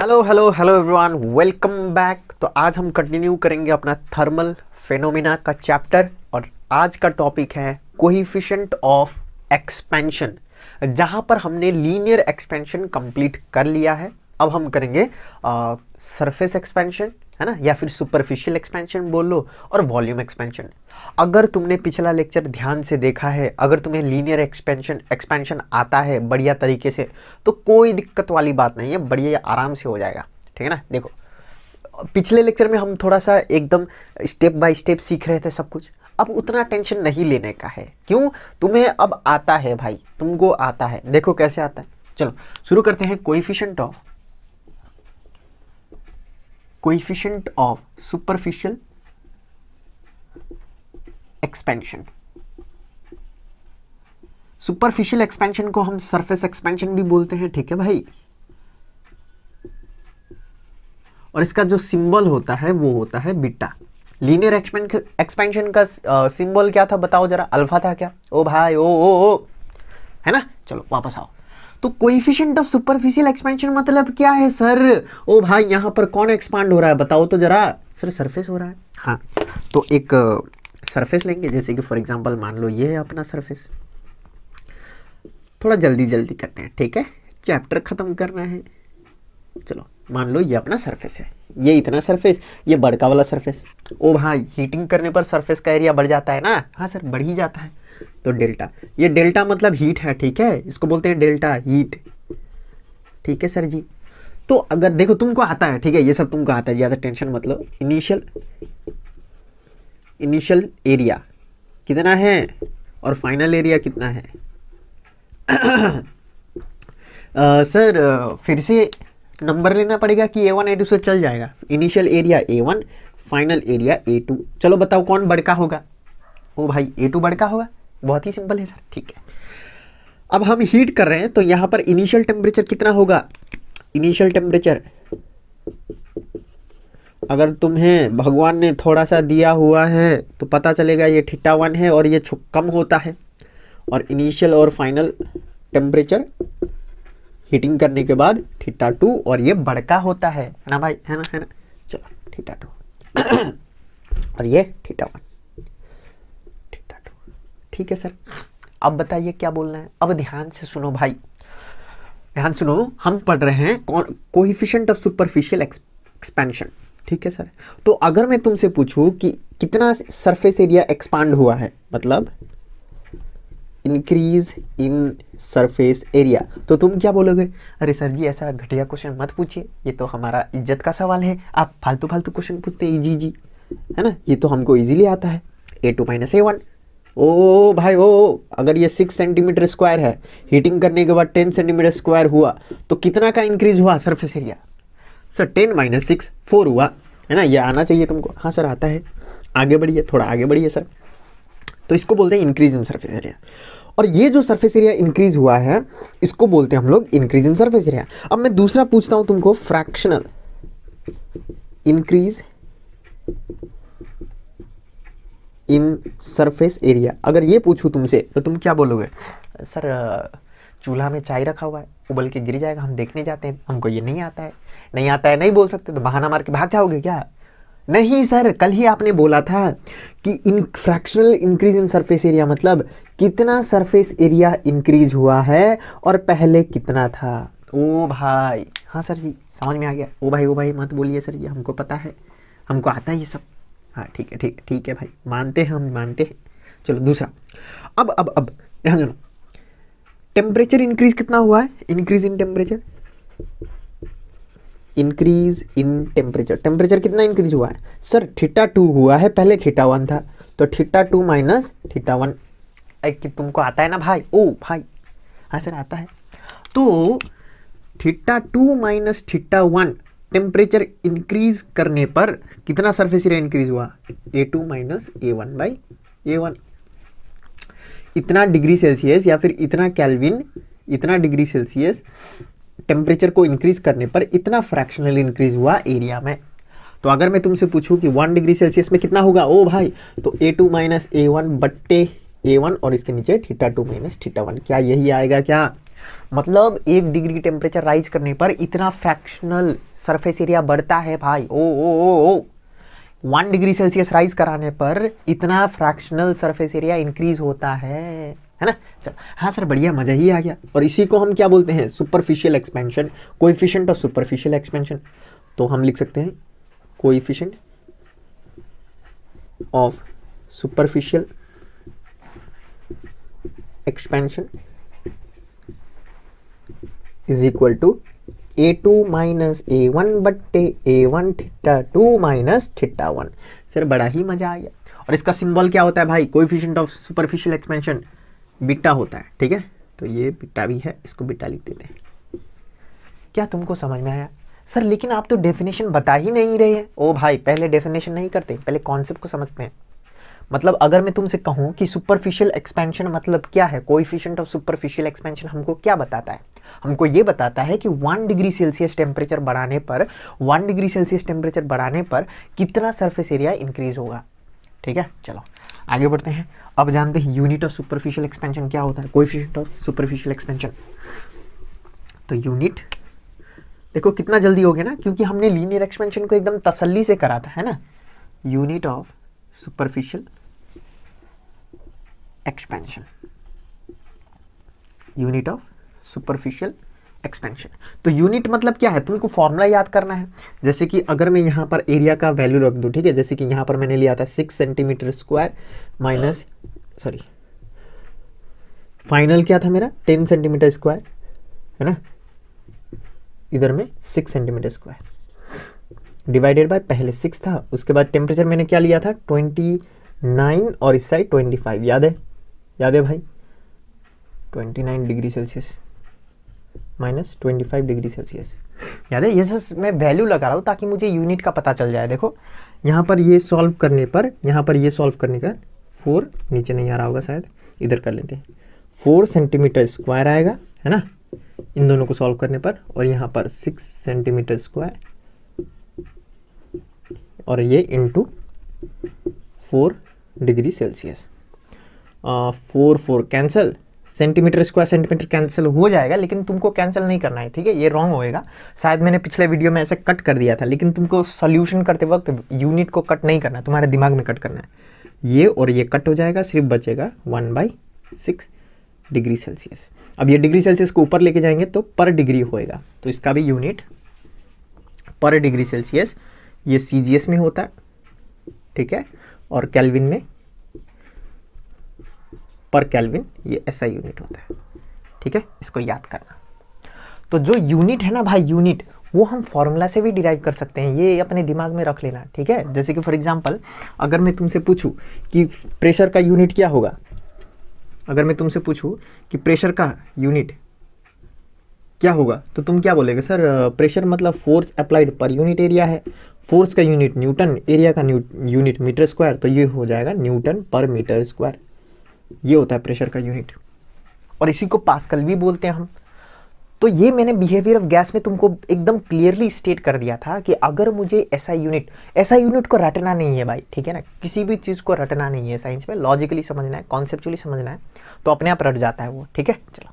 Hello hello hello everyone, welcome back. तो आज हम कंटिन्यू करेंगे अपना थर्मल फेनोमेना का चैप्टर और आज का टॉपिक है कोएफिशिएंट ऑफ एक्सपेंशन। जहां पर हमने लीनियर एक्सपेंशन कंप्लीट कर लिया है, अब हम करेंगे सरफेस एक्सपेंशन, है ना, या फिर सुपरफिशियल एक्सपेंशन बोल लो, और वॉल्यूम एक्सपेंशन। अगर तुमने पिछला लेक्चर ध्यान से देखा है, अगर तुम्हें लीनियर एक्सपेंशन आता है बढ़िया तरीके से, तो कोई दिक्कत वाली बात नहीं है, बढ़िया आराम से हो जाएगा। ठीक है ना। देखो, पिछले लेक्चर में हम थोड़ा सा एकदम स्टेप बाय स्टेप सीख रहे थे सब कुछ। अब उतना टेंशन नहीं लेने का है। क्यों? तुम्हें अब आता है भाई, तुमको आता है। देखो कैसे आता है। चलो शुरू करते हैं। Coefficient of superficial expansion. Superficial expansion को हम सरफेस एक्सपेंशन भी बोलते हैं, ठीक है भाई। और इसका जो सिंबल होता है वो होता है बीटा। लीनियर एक्सपेंशन का सिंबल क्या था बताओ जरा? अल्फा था क्या? ओ भाई ओ, है ना। चलो वापस आओ। तो कोएफिशिएंट ऑफ सुपरफिशियल एक्सपेंशन मतलब क्या है सर? ओ भाई, यहां पर कौन एक्सपांड हो रहा है बताओ तो जरा? सर सरफेस हो रहा है। हाँ, तो एक सरफेस लेंगे, जैसे कि फॉर एग्जांपल मान लो ये है अपना सरफेस। थोड़ा जल्दी जल्दी करते हैं, ठीक है, चैप्टर खत्म करना है। चलो मान लो ये अपना सरफेस है, ये इतना सरफेस, ये बड़का वाला सरफेस। ओ भाई, हीटिंग करने पर सरफेस का एरिया बढ़ जाता है ना? हाँ सर, बढ़ ही जाता है। तो डेल्टा, ये डेल्टा मतलब हीट है, ठीक है, इसको बोलते हैं डेल्टा हीट। ठीक है सर जी। तो अगर देखो तुमको आता है, ठीक है, ये सब तुमको आता है, ज्यादा टेंशन मतलब। इनिशियल एरिया कितना है और फाइनल एरिया कितना है? सर फिर से नंबर लेना पड़ेगा कि A1 A2 से चल जाएगा? Initial area A1, final area A2। चलो बताओ कौन बड़का होगा? ओ भाई, A2 बड़का होगा। बहुत ही सिंपल है सर, ठीक है। अब हम हीट कर रहे हैं तो यहां पर इनिशियल टेम्परेचर कितना होगा? इनिशियल टेम्परेचर अगर तुम्हें भगवान ने थोड़ा सा दिया हुआ है तो पता चलेगा ये θ1 है और ये कम होता है। और इनिशियल और फाइनल टेम्परेचर हीटिंग करने के बाद θ2, और ये बड़का होता है ना भाई, है ना, है ना। चलो θ2 और ये θ1, ठीक है सर। अब बताइए क्या बोलना है? अब ध्यान से सुनो भाई, ध्यान सुनो। हम पढ़ रहे हैं कोएफिशिएंट ऑफ सुपरफिशियल एक्सपेंशन, ठीक है सर। तो अगर मैं तुमसे पूछूं कि कितना सरफेस एरिया एक्सपांड हुआ है, मतलब इंक्रीज इन सरफेस एरिया, तो तुम क्या बोलोगे? अरे सर जी, ऐसा घटिया क्वेश्चन मत पूछिए, ये तो हमारा इज्जत का सवाल है, आप फालतू फालतू क्वेश्चन पूछते हैं इजी, है ना, ये तो हमको इजीली आता है। A2 - A1। ओ भाई ओ, अगर ये 6 सेंटीमीटर स्क्वायर है, हीटिंग करने के बाद 10 सेंटीमीटर स्क्वायर हुआ, तो कितना का इंक्रीज हुआ सरफेस एरिया? सर 10 - 6 4 हुआ, है ना। ये आना चाहिए तुमको। हाँ सर आता है। आगे बढ़िए, थोड़ा आगे बढ़िए सर। तो इसको बोलते हैं इंक्रीज इन सरफेस एरिया। और ये जो सरफेस एरिया इंक्रीज हुआ है, इसको बोलते हैं हम लोग इंक्रीज इन सरफेस एरिया। अब मैं दूसरा पूछता हूं तुमको, fractional increase in surface area. अगर ये पूछूं तुमसे तो तुम क्या बोलोगे? सर चूल्हा में चाय रखा हुआ है, उबल के गिर जाएगा, हम देखने जाते हैं, हमको ये नहीं आता है। नहीं आता है नहीं बोल सकते तो बहाना मार के भाग जाओगे क्या? नहीं सर, कल ही आपने बोला था कि इन fractional increase in surface area मतलब कितना सरफेस एरिया इंक्रीज हुआ है और पहले कितना था। ओ भाई, हाँ सर जी समझ में आ गया। ओ भाई मत बोलिए सर, ये हमको पता है, हमको आता है ये सब। हाँ ठीक है, ठीक है भाई, मानते हैं, हम मानते हैं। चलो दूसरा। अब ध्यान सुनो, टेम्परेचर इंक्रीज कितना हुआ है? Increase in temperature, increase in temperature, temperature कितना इंक्रीज हुआ है? सर θ2 हुआ है, पहले θ1 था, तो θ2 - θ1। कि तुमको आता है ना भाई? ओ भाई हाँ सर आता है। तो θ2 - θ1 टेम्परेचर इंक्रीज करने पर कितना सरफेस एरिया इंक्रीज हुआ? A2 - A1/A1। इतना डिग्री सेल्सियस या फिर इतना केल्विन, इतना डिग्री सेल्सियस टेम्परेचर को इंक्रीज करने पर इतना फ्रैक्शनल इंक्रीज हुआ एरिया में। तो अगर मैं तुमसे पूछूं कि 1 डिग्री सेल्सियस में कितना होगा? ओ भाई, तो A2 - A1/A1 और इसके नीचे θ2 - θ1, क्या यही आएगा क्या? मतलब 1 डिग्री टेम्परेचर राइज करने पर इतना फ्रैक्शनल सरफेस एरिया बढ़ता है भाई। ओ ओ ओ ओ 1 डिग्री सेल्सियस राइज कराने पर इतना फ्रैक्शनल सरफेस एरिया इंक्रीज होता है ना। चल हाँ सर बढ़िया, मजा ही आ गया। और इसी को हम क्या बोलते हैं? Superficial expansion, coefficient of superficial expansion. तो हम लिख सकते हैं coefficient of superficial expansion is equal to A2 minus A1 बट्टे A1 theta 2 minus theta 1। Sir बड़ा ही मजा आ गया। और इसका सिंबल क्या होता है भाई? Coefficient of superficial expansion beta होता है, ठीक है। तो ये बीटा भी है, इसको बीटा लिख देते हैं। क्या तुमको समझ में आया? सर लेकिन आप तो डेफिनेशन बता ही नहीं रहे हैं। ओ भाई पहले डेफिनेशन नहीं करते, पहले कॉन्सेप्ट को समझते हैं। मतलब अगर मैं तुमसे कहूं कि सुपरफिशियल एक्सपेंशन मतलब क्या है, कोएफिशिएंट ऑफ सुपरफिशियल एक्सपेंशन हमको क्या बताता है? हमको ये बताता है कि 1 डिग्री सेल्सियस टेम्परेचर बढ़ाने पर 1 डिग्री सेल्सियस टेम्परेचर बढ़ाने पर कितना सरफेस एरिया इंक्रीज होगा, ठीक है। चलो आगे बढ़ते हैं। अब जानते हैं यूनिट ऑफ सुपरफिशियल एक्सपेंशन क्या होता है, कोएफिशिएंट ऑफ सुपरफिशियल एक्सपेंशन। तो यूनिट देखो कितना जल्दी हो गया ना, क्योंकि हमने लीनियर एक्सपेंशन को एकदम तसल्ली से करा था, है ना। Unit of superficial expansion, unit of superficial expansion. तो यूनिट मतलब क्या है, तुमको फॉर्मूला याद करना है। जैसे कि अगर मैं यहाँ पर एरिया का वैल्यू रख दूँ, ठीक है। जैसे कि यहाँ पर मैंने लिया था 6 centimetre square minus sorry final क्या था मेरा 10 सेंटीमीटर स्क्वायर, है ना। इधर में 6 सेंटीमीटर स्क्वायर डिवाइडेड बाय पहले 6 था, उसके बाद टेम्परेचर मैंने क्या लिया था 29 और इस साइड 25। याद है भाई 29 degree Celsius minus 25 degree Celsius. याद है? ये सब मैं वैल्यू लगा रहा हूँ ताकि मुझे यूनिट का पता चल जाए। देखो यहाँ पर ये सॉल्व करने पर, यहाँ पर ये सॉल्व करने का 4 नीचे नहीं आ रहा होगा शायद, इधर कर लेते हैं। 4 सेंटीमीटर स्क्वायर आएगा, है ना, इन दोनों को सॉल्व करने पर। और यहाँ पर 6 सेंटीमीटर स्क्वायर और ये into 4 degree Celsius. 4 cancel, centimetre square centimetre cancel हो जाएगा, लेकिन तुमको कैंसिल नहीं करना है, ठीक है। ये रॉन्ग होएगा। शायद मैंने पिछले वीडियो में ऐसे कट कर दिया था, लेकिन तुमको सॉल्यूशन करते वक्त यूनिट को कट नहीं करना है, तुम्हारे दिमाग में कट करना है। ये और ये कट हो जाएगा, सिर्फ बचेगा 1/6 डिग्री सेल्सियस। अब ये डिग्री सेल्सियस को ऊपर लेके जाएंगे तो पर डिग्री होएगा, तो इसका भी यूनिट पर डिग्री सेल्सियस ये CGS में होता है, ठीक है। और केल्विन में पर केल्विन ये SI यूनिट होता है, ठीक है। इसको याद करना। तो जो यूनिट है ना भाई, यूनिट वो हम फॉर्मूला से भी डिराइव कर सकते हैं, ये अपने दिमाग में रख लेना, ठीक है। जैसे कि फॉर एग्जांपल अगर मैं तुमसे पूछूं कि प्रेशर का यूनिट क्या होगा, अगर मैं तुमसे पूछूं कि प्रेशर का यूनिट क्या होगा, तो तुम क्या बोलेगे? सर प्रेशर मतलब force applied per unit area है, फोर्स का यूनिट न्यूटन, एरिया का यूनिट मीटर स्क्वायर, तो ये हो जाएगा न्यूटन पर मीटर स्क्वायर। ये होता है प्रेशर का यूनिट, और इसी को पास्कल भी बोलते हैं हम। तो ये मैंने बिहेवियर ऑफ गैस में तुमको एकदम क्लियरली स्टेट कर दिया था कि अगर मुझे SI यूनिट को रटना नहीं है भाई, ठीक है ना। किसी भी चीज़ को रटना नहीं है साइंस में, लॉजिकली समझना है, कॉन्सेप्चुअली समझना है, तो अपने आप रट जाता है वो, ठीक है। चलो,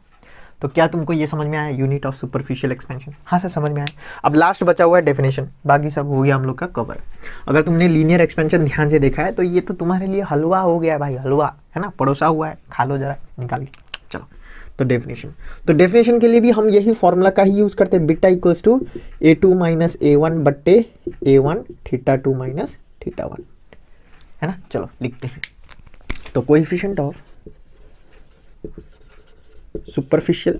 तो क्या तुमको ये समझ में आया यूनिट ऑफ सुपरफिशियल एक्सपेंशन? हाँ सर समझ में आया। अब लास्ट बचा हुआ है डेफिनेशन, बाकी सब हो गया हम लोग का कवर। अगर तुमने लीनियर एक्सपेंशन ध्यान से देखा है तो ये तो तुम्हारे लिए हलवा हो गया भाई, हलवा है ना, पड़ोसा हुआ है, खा लो जरा निकाल के। चलो तो डेफिनेशन के लिए भी हम यही फॉर्मूला का ही यूज करते हैं, beta equals to A2 minus A1 बट्टे A1 थीटा 2 माइनस थीटा 1, है ना। चलो लिखते हैं। तो coefficient of superficial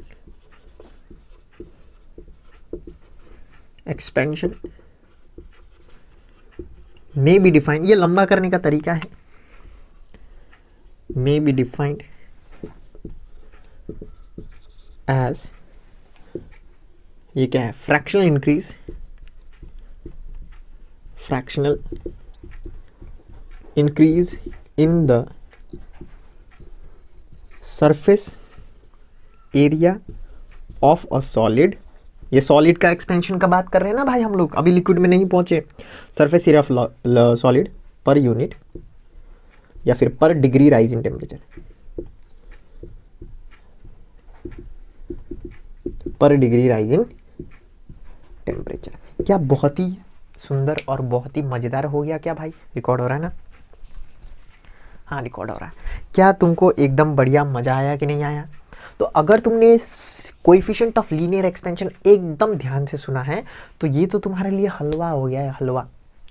expansion may be defined, ये लंबा करने का तरीका है, may be defined as, ये क्या है, fractional increase in the surface area of a solid. ये सॉलिड का एक्सपेंशन का बात कर रहे हैं ना भाई हम लोग, अभी लिक्विड में नहीं पहुंचे। Surface area of solid per unit या फिर पर डिग्री राइज इन टेम्परेचर, पर डिग्री राइज इन टेम्परेचर। क्या बहुत ही सुंदर और बहुत ही मज़ेदार हो गया क्या भाई? रिकॉर्ड हो रहा है ना? हाँ रिकॉर्ड हो रहा है। क्या तुमको एकदम बढ़िया मज़ा आया कि नहीं आया? तो अगर तुमने कोएफिशिएंट ऑफ लीनियर एक्सपेंशन एकदम ध्यान से सुना है तो ये तो तुम्हारे लिए हलवा हो गया है, हलवा,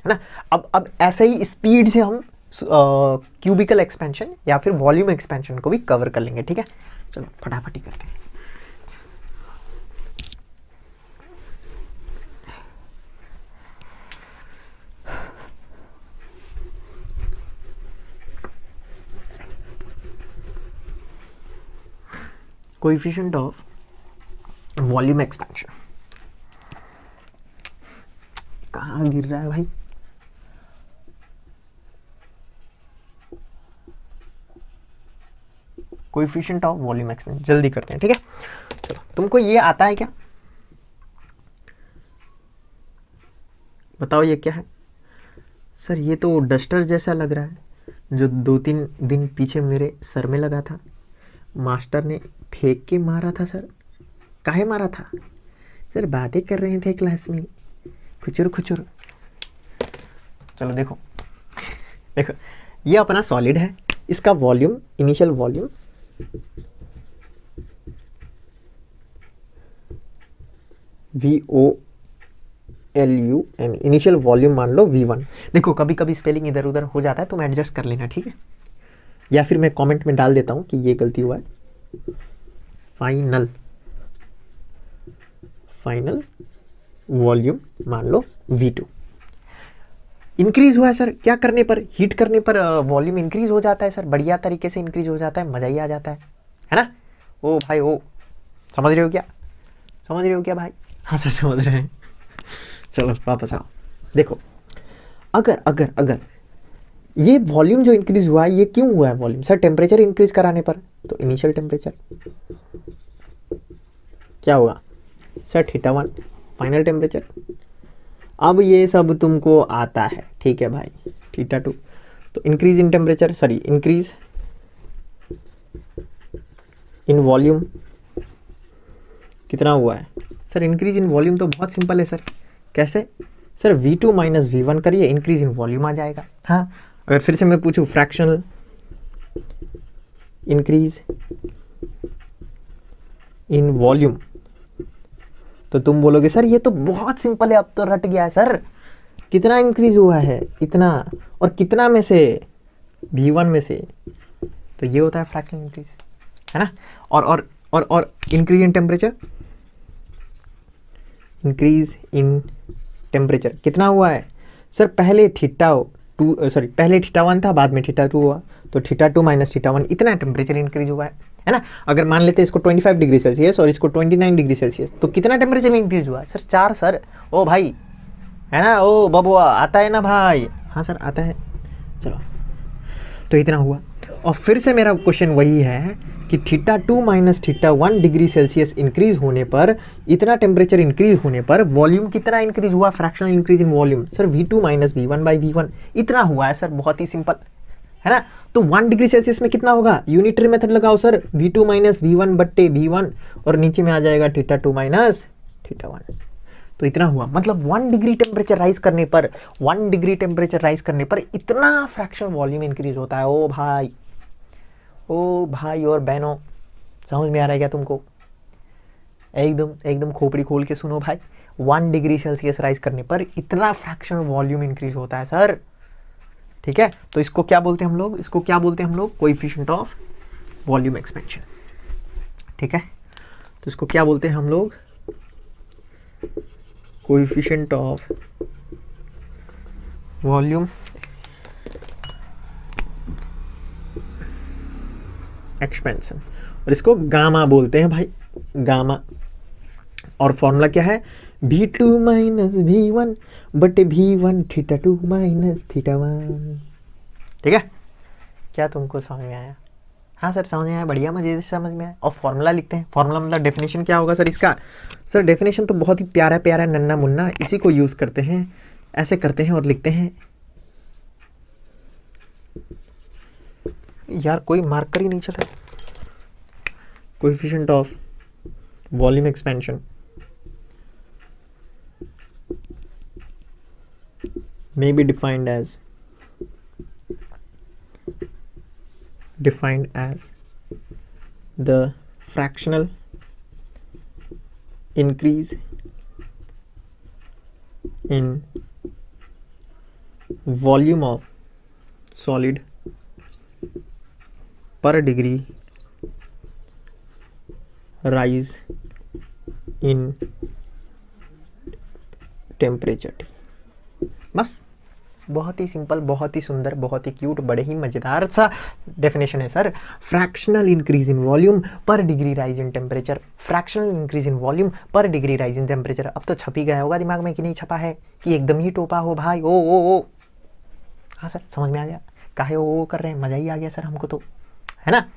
है ना। अब ऐसे ही स्पीड से हम क्यूबिकल एक्सपेंशन या फिर वॉल्यूम एक्सपेंशन को भी कवर कर लेंगे, ठीक है। चलो फटाफटी करते हैं। कोएफिशिएंट ऑफ वॉल्यूम एक्सपेंशन कहाँ गिर रहा है भाई? कोएफिशिएंट ऑफ वॉल्यूम एक्सपेंशन जल्दी करते हैं, ठीक है। चलो तुमको ये आता है क्या? बताओ ये क्या है? सर ये तो डस्टर जैसा लग रहा है जो 2-3 दिन पीछे मेरे सर में लगा था, मास्टर ने फेंक के मारा था। सर काहे मारा था? सर बातें कर रहे थे क्लास में, खुचुर खुचुर। चलो देखो देखो, ये अपना सॉलिड है, इसका volume, initial volume VOLUM, initial volume मान लो V1। देखो कभी कभी स्पेलिंग इधर उधर हो जाता है, तुम एडजस्ट कर लेना, ठीक है। या फिर मैं कमेंट में डाल देता हूँ कि ये गलती हुआ है। फाइनल वॉल्यूम मान लो V2। इंक्रीज हुआ है सर, क्या करने पर? हीट करने पर वॉल्यूम इंक्रीज हो जाता है सर, बढ़िया तरीके से इंक्रीज हो जाता है, मज़ा ही आ जाता है ना। ओ भाई ओ, समझ रहे हो क्या? समझ रहे हो क्या भाई? हाँ सर समझ रहे हैं। चलो वापस आओ। देखो अगर अगर अगर ये वॉल्यूम जो इंक्रीज हुआ है, ये क्यों हुआ है वॉल्यूम? सर टेम्परेचर इंक्रीज कराने पर। तो इनिशियल टेम्परेचर क्या होगा सर? θ1। फाइनल टेम्परेचर, अब ये सब तुमको आता है, ठीक है भाई, θ2। तो increase in temperature, sorry increase in volume कितना हुआ है? सर इंक्रीज इन वॉल्यूम तो बहुत सिंपल है सर। कैसे? सर V2 माइनस V1 करिए, इंक्रीज इन वॉल्यूम आ जाएगा। हाँ अगर फिर से मैं पूछूं फ्रैक्शनल इंक्रीज इन वॉल्यूम, तो तुम बोलोगे सर ये तो बहुत सिंपल है, अब तो रट गया है सर। कितना इंक्रीज हुआ है? इतना, और कितना में से? V1 में से। तो ये होता है फ्रैक्शनल इंक्रीज, है ना। और increase in temperature, increase in temperature कितना हुआ है? सर पहले पहले θ1 था, बाद में θ2 हुआ, तो θ2 माइनस θ1, इतना टेम्परेचर इंक्रीज हुआ है ना। अगर मान लेते हैं इसको 25 डिग्री सेल्सियस और इसको 29 डिग्री सेल्सियस, तो कितना टेम्परेचर इंक्रीज हुआ? Sir 4 sir. ओ भाई, है ना, ओ बबुआ आता है ना भाई? हाँ सर आता है। चलो तो इतना हुआ। और फिर से मेरा क्वेश्चन वही है कि θ2 माइनस θ1 डिग्री सेल्सियस इंक्रीज होने पर, इतना टेम्परेचर इंक्रीज होने पर वॉल्यूम कितना इंक्रीज हुआ? Fractional increase in volume sir V2 minus V1 by V1, इतना हुआ है सर, बहुत ही सिंपल, है ना। तो 1 डिग्री सेल्सियस में कितना होगा? यूनिटरी मेथड लगाओ सर, V2 माइनस V1 बट्टे V1, और नीचे में आ जाएगा θ2 माइनस θ1। तो इतना हुआ, मतलब 1 डिग्री टेम्परेचर राइज करने पर, 1 डिग्री टेम्परेचर राइज करने पर इतना फ्रैक्शनल वॉल्यूम इंक्रीज होता है। ओ भाई और बहनों, समझ में आ रहा है क्या तुमको? एकदम खोपड़ी खोल के सुनो भाई, 1 डिग्री सेल्सियस राइज करने पर इतना फ्रैक्शनल वॉल्यूम इंक्रीज होता है सर, ठीक है। तो इसको क्या बोलते हैं हम लोग? इसको क्या बोलते हैं हम लोग? कोएफिशिएंट ऑफ वॉल्यूम एक्सपेंशन, ठीक है। तो इसको क्या बोलते हैं हम लोग? कोएफिशिएंट ऑफ वॉल्यूम एक्सपेंशन, और इसको गामा बोलते हैं भाई, गामा। और फॉर्मूला क्या है? V2 माइनस V1 बटे V1 θ2 माइनस θ1, ठीक है। क्या तुमको समझ में आया? हाँ सर समझ में आया, बढ़िया, मजे से समझ में आया। और फॉर्मूला लिखते हैं। फॉर्मूला मतलब डेफिनेशन क्या होगा सर इसका? सर डेफिनेशन तो बहुत ही प्यारा प्यारा नन्ना मुन्ना, इसी को यूज़ करते हैं, ऐसे करते हैं और लिखते हैं। यार कोई मार्कर ही नहीं चल रहा। Coefficient of volume expansion may be defined as the fractional increase in volume of solid per degree rise in temperature। बस बहुत ही सिंपल, बहुत ही सुंदर, बहुत ही क्यूट, बड़े ही मजेदार सा डेफिनेशन है sir. Fractional increase in volume per degree rise in temperature, fractional increase in volume per degree rise in temperature. अब तो छप ही गया होगा दिमाग में कि नहीं छपा है, कि एकदम ही टोपा हो भाई। ओ हाँ सर, समझ में आ गया काहे ओ कर रहे हैं, मजा ही आ गया सर हमको तो, है ना।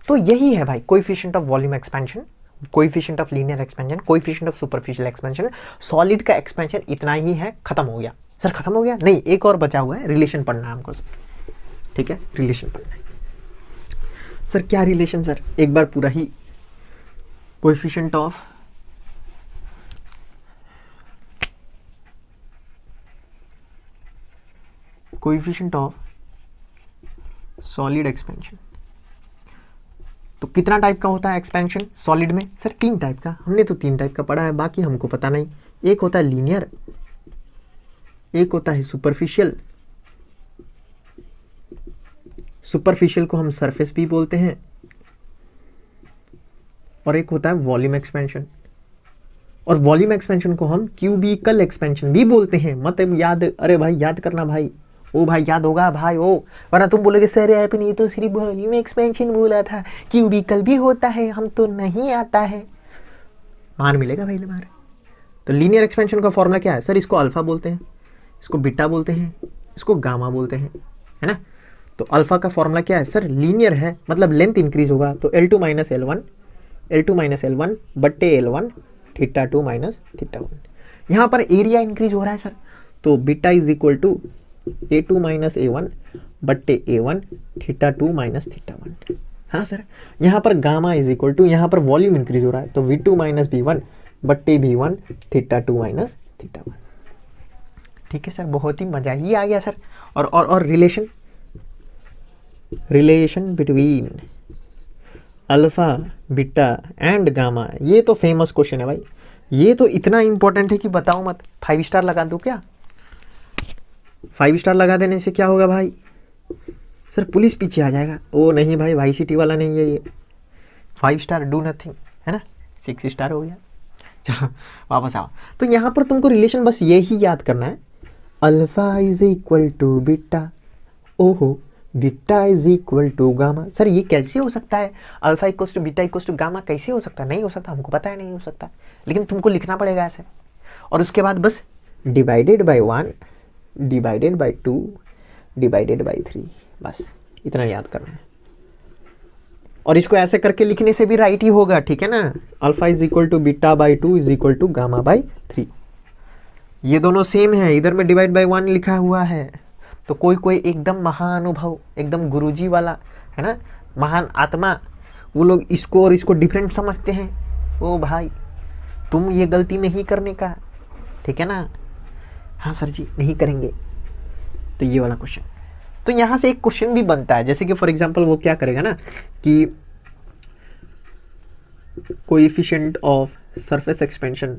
तो यही है भाई coefficient of volume expansion, coefficient of linear expansion, coefficient of superficial expansion. Solid का एक्सपेंशन इतना ही है, खत्म हो गया सर। खत्म हो गया नहीं, एक और बचा हुआ है, रिलेशन पढ़ना है हमको, ठीक है, रिलेशन पढ़ना है सर। क्या रिलेशन सर, एक बार पूरा ही कोएफिशिएंट ऑफ सॉलिड एक्सपेंशन। तो कितना टाइप का होता है एक्सपेंशन सॉलिड में सर? 3 टाइप का। हमने तो 3 टाइप का पढ़ा है, बाकी हमको पता नहीं। एक होता है लीनियर, एक होता है सुपरफिशियल, सुपरफिशियल को हम सरफेस भी बोलते हैं, और एक होता है वॉल्यूम एक्सपेंशन, और वॉल्यूम एक्सपेंशन को हम क्यूबिकल एक्सपेंशन भी बोलते हैं। मतलब याद, अरे भाई याद करना भाई, ओ भाई याद होगा भाई ओ, वरना तुम बोलोगे सर ऐप नहीं तो सिर्फ वॉल्यूम एक्सपेंशन बोला था, क्यूबिकल भी होता है, हम तो नहीं आता है, मार मिलेगा भाई मार। तो लीनियर एक्सपेंशन का फॉर्मूला क्या है सर? इसको अल्फा बोलते हैं, इसको बीटा बोलते हैं, इसको गामा बोलते हैं, है ना। तो अल्फा का फॉर्मूला क्या है सर? लीनियर है, मतलब लेंथ इंक्रीज होगा तो L2 माइनस L1 बट्टे L1 थीटा 2 माइनस थीटा 1। यहाँ पर एरिया इंक्रीज हो रहा है सर, तो beta is equal to A2 minus A1 बट्टे A1 थीटा 2 माइनस थीटा 1। हाँ सर, यहाँ पर गामा इज इक्वल टू, यहाँ पर वॉल्यूम इंक्रीज हो रहा है तो V2 माइनस V1 बट्टे V1 थीटा 2 माइनस थीटा 1। ठीक है सर, बहुत ही मजा ही आ गया सर। और relation between alpha beta and gamma, ये तो फेमस क्वेश्चन है भाई, ये तो इतना इंपॉर्टेंट है कि बताओ मत। 5 स्टार लगा दो क्या? 5 स्टार लगा देने से क्या होगा भाई? सर पुलिस पीछे आ जाएगा। ओ नहीं भाई, वाई सिटी वाला नहीं है ये। 5 स्टार डू नथिंग, है ना। 6 स्टार हो गया। चलो वापस आओ। तो यहाँ पर तुमको रिलेशन बस यही याद करना है, alpha is equal to beta, ओहो beta is equal to gamma. Sir ये कैसे हो सकता है? Alpha equal to beta equal to gamma कैसे हो सकता है? नहीं हो सकता, हमको पता है नहीं हो सकता, लेकिन तुमको लिखना पड़ेगा ऐसे। और उसके बाद बस divided by 1 divided by 2 divided by 3, बस इतना याद करना है। और इसको ऐसे करके लिखने से भी राइट ही होगा, ठीक है ना। Alpha is equal to beta by 2 is equal to gamma by 3, ये दोनों सेम है। इधर में डिवाइड बाई 1 लिखा हुआ है, तो कोई एकदम महाअनुभव, एकदम गुरुजी वाला, है ना, महान आत्मा, वो लोग इसको और इसको डिफरेंट समझते हैं। ओ भाई तुम ये गलती नहीं करने का, ठीक है ना। हाँ सर जी नहीं करेंगे। तो ये वाला क्वेश्चन, तो यहाँ से एक क्वेश्चन भी बनता है, जैसे कि फॉर एग्जांपल वो क्या करेगा ना कि coefficient of surface expansion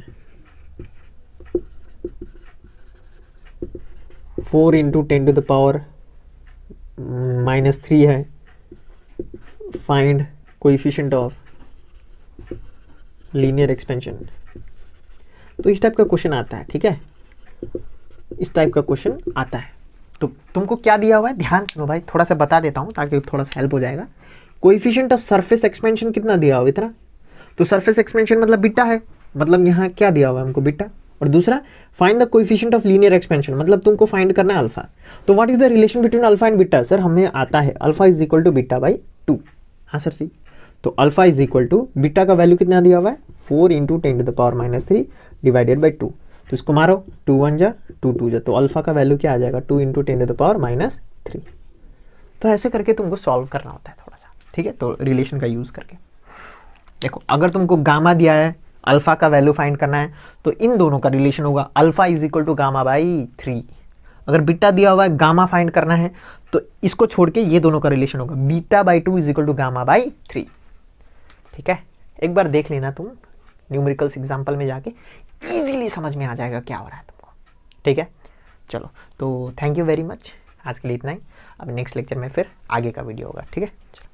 4 into 10 to the power -3 है, find coefficient of linear expansion. तो इस टाइप का क्वेश्चन आता है, ठीक है, इस टाइप का क्वेश्चन आता है। तो तुमको क्या दिया हुआ है, ध्यान सुनो भाई, थोड़ा सा बता देता हूँ ताकि थोड़ा सा हेल्प हो जाएगा। कोएफिशिएंट ऑफ सरफेस एक्सपेंशन कितना दिया हुआ इतना, तो सरफेस एक्सपेंशन मतलब बीटा है, मतलब यहाँ क्या दिया हुआ है हमको बीटा। और दूसरा find the coefficient of linear expansion, मतलब तुमको फाइंड करना है अल्फा। तो what is the relation between alpha and beta? Sir हमें आता है alpha is equal to beta by 2। हाँ सर जी, तो alpha is equal to beta का वैल्यू कितना दिया हुआ है 4 into 10 to the power -3 divided by 2। तो इसको मारो 2 1 जा 2 2 जा, तो अल्फा का वैल्यू क्या आ जाएगा 2 इंटू 10 टू द पावर -3। तो ऐसे करके तुमको सॉल्व करना होता है थोड़ा सा, ठीक है, तो रिलेशन का यूज करके। देखो अगर तुमको गामा दिया है, अल्फा का वैल्यू फाइंड करना है, तो इन दोनों का रिलेशन होगा alpha is equal to gamma by 3। अगर बीटा दिया हुआ है, गामा फाइंड करना है, तो इसको छोड़ के ये दोनों का रिलेशन होगा beta by 2 is equal to gamma by 3। ठीक है, एक बार देख लेना तुम न्यूमेरिकल्स एग्जाम्पल में जाके, इजीली समझ में आ जाएगा क्या हो रहा है तुमको। ठीक है, चलो तो थैंक यू वेरी मच, आज के लिए इतना ही। अब नेक्स्ट लेक्चर में फिर आगे का वीडियो होगा। ठीक है, चलो।